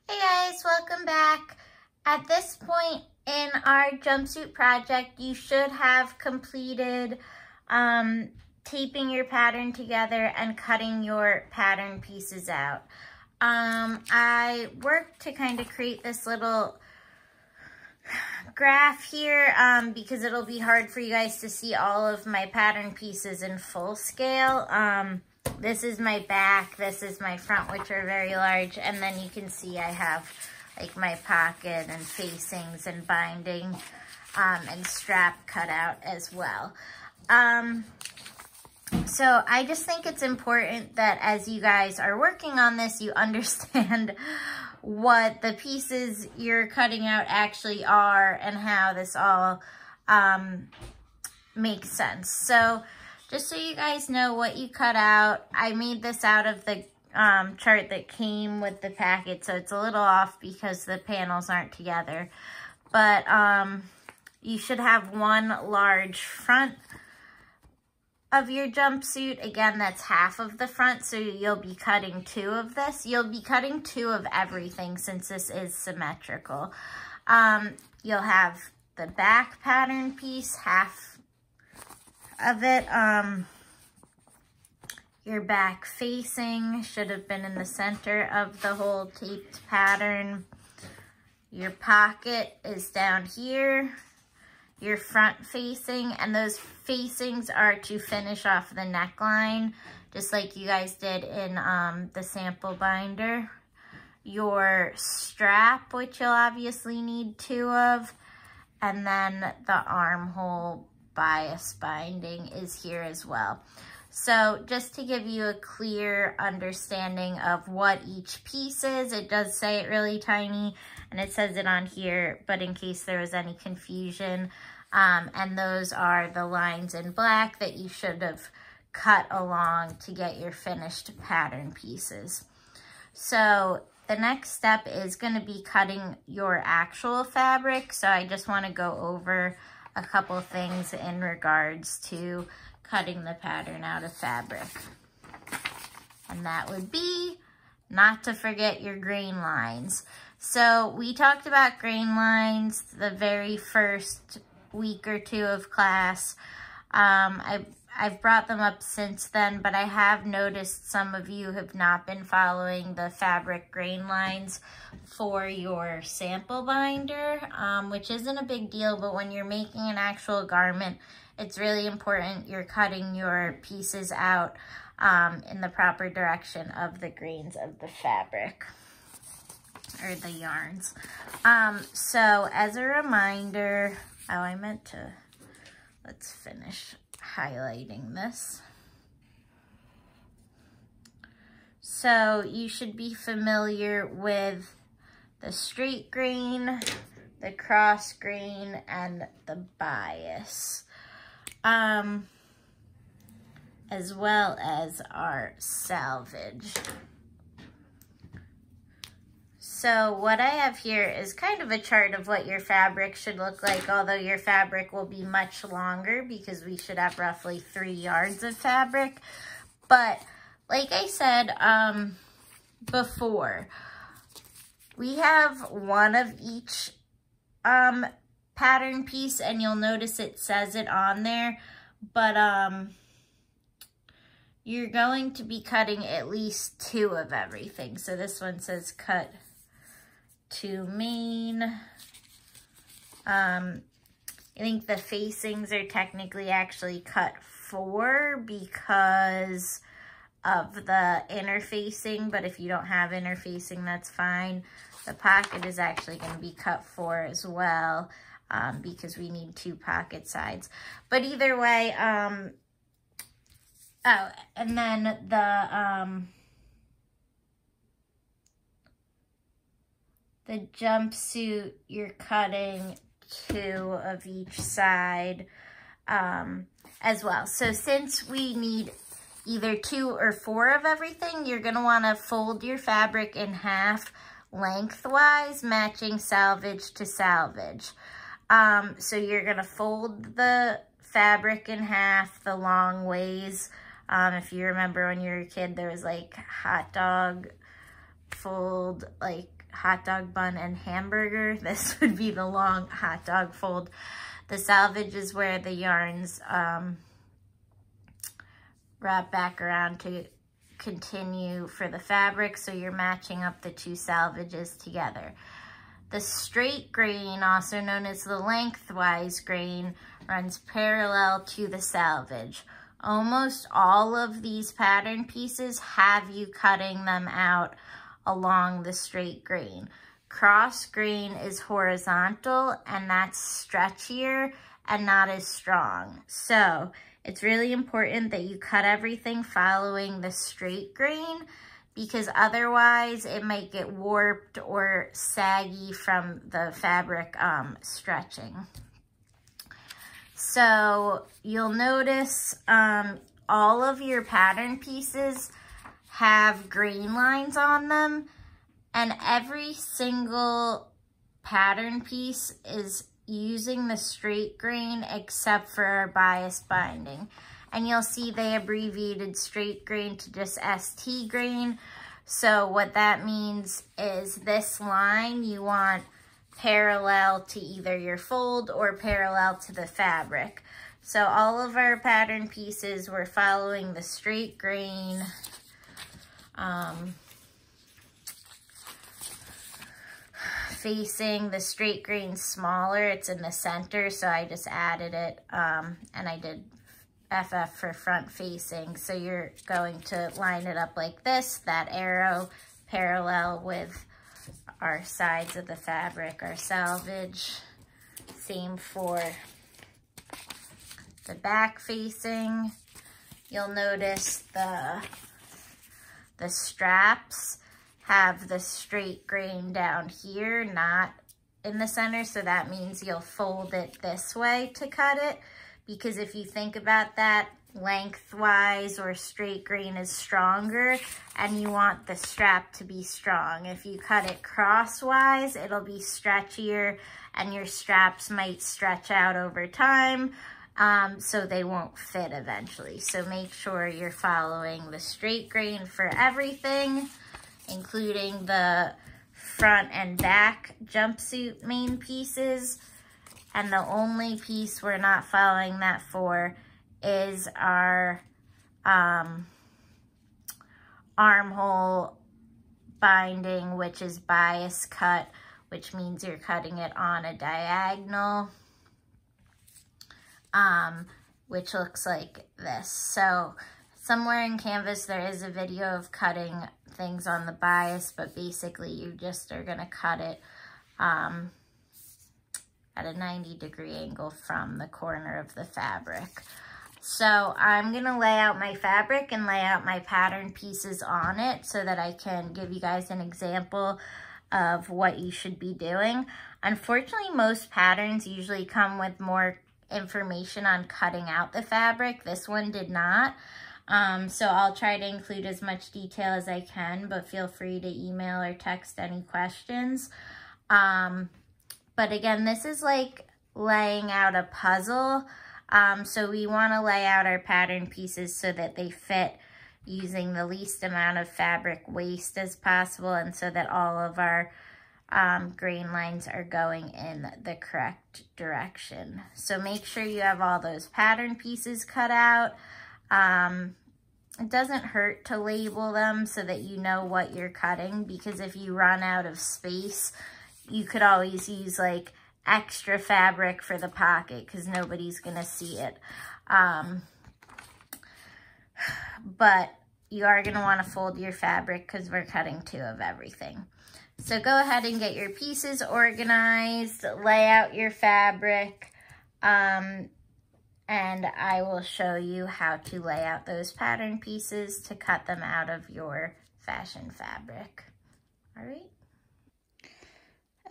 Hey guys, welcome back. At this point in our jumpsuit project, you should have completed taping your pattern together and cutting your pattern pieces out. I worked to kind of create this little graph here because it'll be hard for you guys to see all of my pattern pieces in full scale. This is my back, this is my front, which are very large, and then you can see I have like my pocket and facings and binding and strap cut out as well. So I just think it's important that as you guys are working on this, you understand what the pieces you're cutting out actually are and how this all makes sense. So just so you guys know what you cut out, I made this out of the chart that came with the packet, so it's a little off because the panels aren't together. But you should have one large front of your jumpsuit. Again, that's half of the front, so you'll be cutting two of this. You'll be cutting two of everything since this is symmetrical. You'll have the back pattern piece, half of it. Your back facing should have been in the center of the whole taped pattern. Your pocket is down here. Your front facing, and those facings are to finish off the neckline, just like you guys did in the sample binder. Your strap, which you'll obviously need two of, and then the armhole bias binding is here as well. So just to give you a clear understanding of what each piece is, it does say it really tiny, and it says it on here, but in case there was any confusion, and those are the lines in black that you should have cut along to get your finished pattern pieces. So the next step is going to be cutting your actual fabric. So I just want to go over a couple things in regards to cutting the pattern out of fabric. And that would be not to forget your grain lines. So we talked about grain lines the very first week or two of class. I've brought them up since then, but I have noticed some of you have not been following the fabric grain lines for your sample binder, which isn't a big deal, but when you're making an actual garment, it's really important you're cutting your pieces out in the proper direction of the grains of the fabric, or the yarns. So as a reminder, let's finish highlighting this. So you should be familiar with the straight grain, the cross grain, and the bias, as well as our salvage. So what I have here is kind of a chart of what your fabric should look like, although your fabric will be much longer because we should have roughly 3 yards of fabric. But like I said before, we have one of each pattern piece, and you'll notice it says it on there, but you're going to be cutting at least 2 of everything. So this one says cut 2 main. I think the facings are technically actually cut 4 because of the inner facing, but if you don't have inner facing, that's fine. The pocket is actually going to be cut 4 as well, because we need 2 pocket sides. But either way, oh, and then the jumpsuit, you're cutting 2 of each side as well. So since we need either 2 or 4 of everything, you're going to want to fold your fabric in half lengthwise, matching salvage to salvage. So you're going to fold the fabric in half the long ways. If you remember when you were a kid, there was like hot dog fold, like hot dog bun and hamburger. This would be the long hot dog fold. The salvage is where the yarns wrap back around to continue for the fabric, so you're matching up the two salvages together. The straight grain, also known as the lengthwise grain, runs parallel to the salvage. Almost all of these pattern pieces have you cutting them out along the straight grain. Cross grain is horizontal, and that's stretchier and not as strong. So it's really important that you cut everything following the straight grain, because otherwise it might get warped or saggy from the fabric stretching. So you'll notice all of your pattern pieces have grain lines on them, and every single pattern piece is using the straight grain except for our bias binding. And you'll see they abbreviated straight grain to just ST grain. So what that means is this line you want parallel to either your fold or parallel to the fabric. So all of our pattern pieces were following the straight grain. Facing the straight grain smaller, it's in the center, so I just added it, and I did FF for front facing. So you're going to line it up like this, that arrow parallel with our sides of the fabric, our salvage. Same for the back facing. You'll notice the straps have the straight grain down here, not in the center, so that means you'll fold it this way to cut it, because if you think about that, lengthwise or straight grain is stronger, and you want the strap to be strong. If you cut it crosswise, it'll be stretchier, and your straps might stretch out over time, so they won't fit eventually. So make sure you're following the straight grain for everything, including the front and back jumpsuit main pieces. And the only piece we're not following that for is our armhole binding, which is bias cut, which means you're cutting it on a diagonal, which looks like this. So somewhere in Canvas there is a video of cutting things on the bias, but basically you just are going to cut it at a 90-degree angle from the corner of the fabric. So I'm going to lay out my fabric and lay out my pattern pieces on it so that I can give you guys an example of what you should be doing. Unfortunately, most patterns usually come with more information on cutting out the fabric. This one did not. So I'll try to include as much detail as I can, but feel free to email or text any questions. But again, this is like laying out a puzzle. So we want to lay out our pattern pieces so that they fit using the least amount of fabric waste as possible, and so that all of our grain lines are going in the correct direction. So make sure you have all those pattern pieces cut out. It doesn't hurt to label them so that you know what you're cutting, because if you run out of space, you could always use like extra fabric for the pocket because nobody's gonna see it. But you are gonna wanna fold your fabric because we're cutting 2 of everything. So go ahead and get your pieces organized, lay out your fabric, and I will show you how to lay out those pattern pieces to cut them out of your fashion fabric. All right.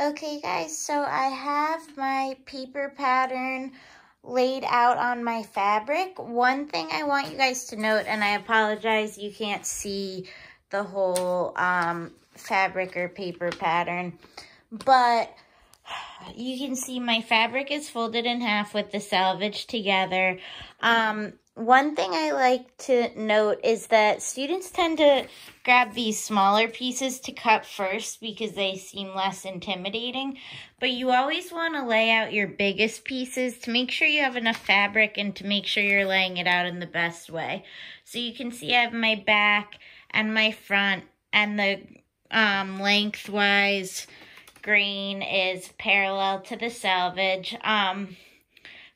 Okay guys, so I have my paper pattern laid out on my fabric. One thing I want you guys to note, and I apologize you can't see the whole fabric or paper pattern, but you can see my fabric is folded in half with the salvage together. one thing I like to note is that students tend to grab these smaller pieces to cut first because they seem less intimidating. But you always want to lay out your biggest pieces to make sure you have enough fabric and to make sure you're laying it out in the best way. So you can see I have my back and my front, and the lengthwise grain is parallel to the selvage.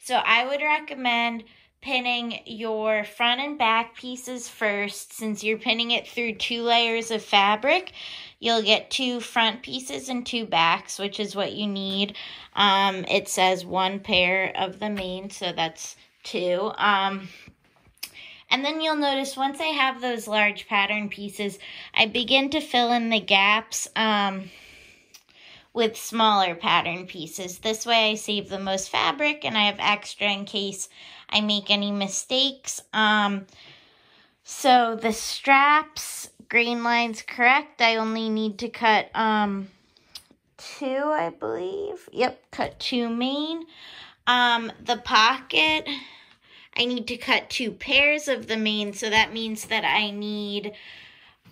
So I would recommend pinning your front and back pieces first. Since you're pinning it through 2 layers of fabric, you'll get 2 front pieces and 2 backs, which is what you need. It says 1 pair of the main, so that's 2. And then you'll notice once I have those large pattern pieces, I begin to fill in the gaps with smaller pattern pieces. This way I save the most fabric and I have extra in case I make any mistakes. So the straps, grain line's correct. I only need to cut 2, I believe. Yep, cut 2 main. The pocket, I need to cut 2 pairs of the main, so that means that I need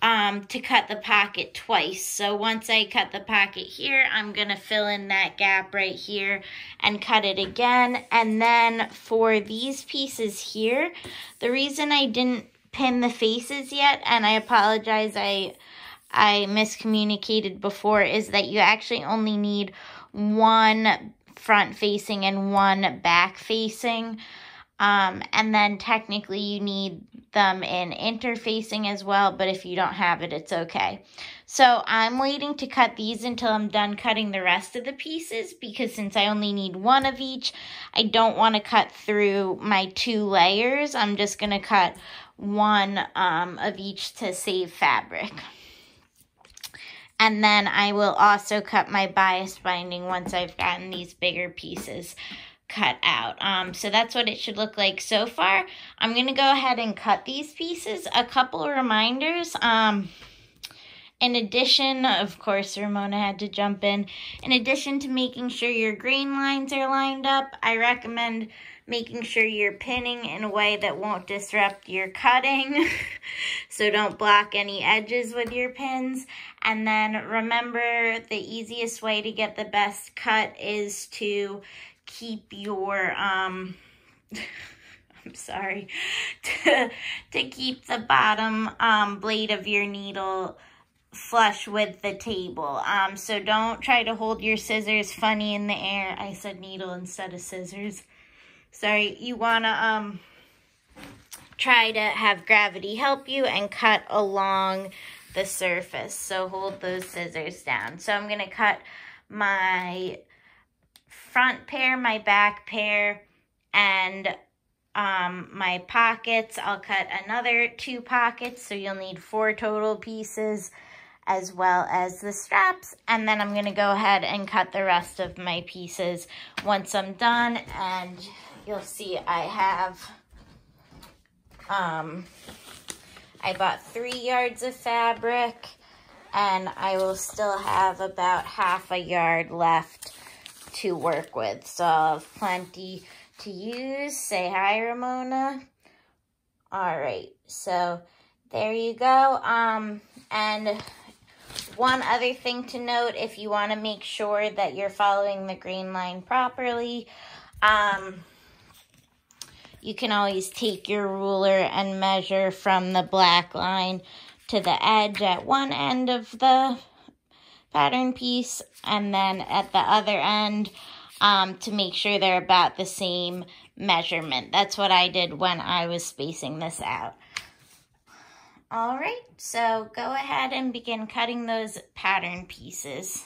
to cut the pocket twice. So once I cut the pocket here, I'm going to fill in that gap right here and cut it again. And then for these pieces here, the reason I didn't pin the faces yet, and I apologize, I miscommunicated before, is that you actually only need 1 front facing and 1 back facing. And then technically you need them in interfacing as well, but if you don't have it, it's okay. So I'm waiting to cut these until I'm done cutting the rest of the pieces, because since I only need 1 of each, I don't want to cut through my 2 layers. I'm just going to cut 1 of each to save fabric. And then I will also cut my bias binding once I've gotten these bigger pieces cut out. So that's what it should look like so far. I'm going to go ahead and cut these pieces. A couple of reminders. In addition, of course, Ramona had to jump in. In addition to making sure your grain lines are lined up, I recommend making sure you're pinning in a way that won't disrupt your cutting. So don't block any edges with your pins. And then remember, the easiest way to get the best cut is to keep your, I'm sorry, to keep the bottom blade of your needle flush with the table. So don't try to hold your scissors funny in the air. I said needle instead of scissors. Sorry, you want to try to have gravity help you and cut along the surface. So hold those scissors down. So I'm going to cut my front pair, my back pair, and my pockets. I'll cut another 2 pockets, so you'll need 4 total pieces, as well as the straps. And then I'm going to go ahead and cut the rest of my pieces once I'm done. And you'll see I have, I bought 3 yards of fabric, and I will still have about ½ a yard left to work with, so I'll have plenty to use. Say hi, Ramona. All right, so there you go. And one other thing to note, if you want to make sure that you're following the grain line properly, you can always take your ruler and measure from the black line to the edge at one end of the pattern piece, and then at the other end to make sure they're about the same measurement. That's what I did when I was spacing this out. All right, so go ahead and begin cutting those pattern pieces.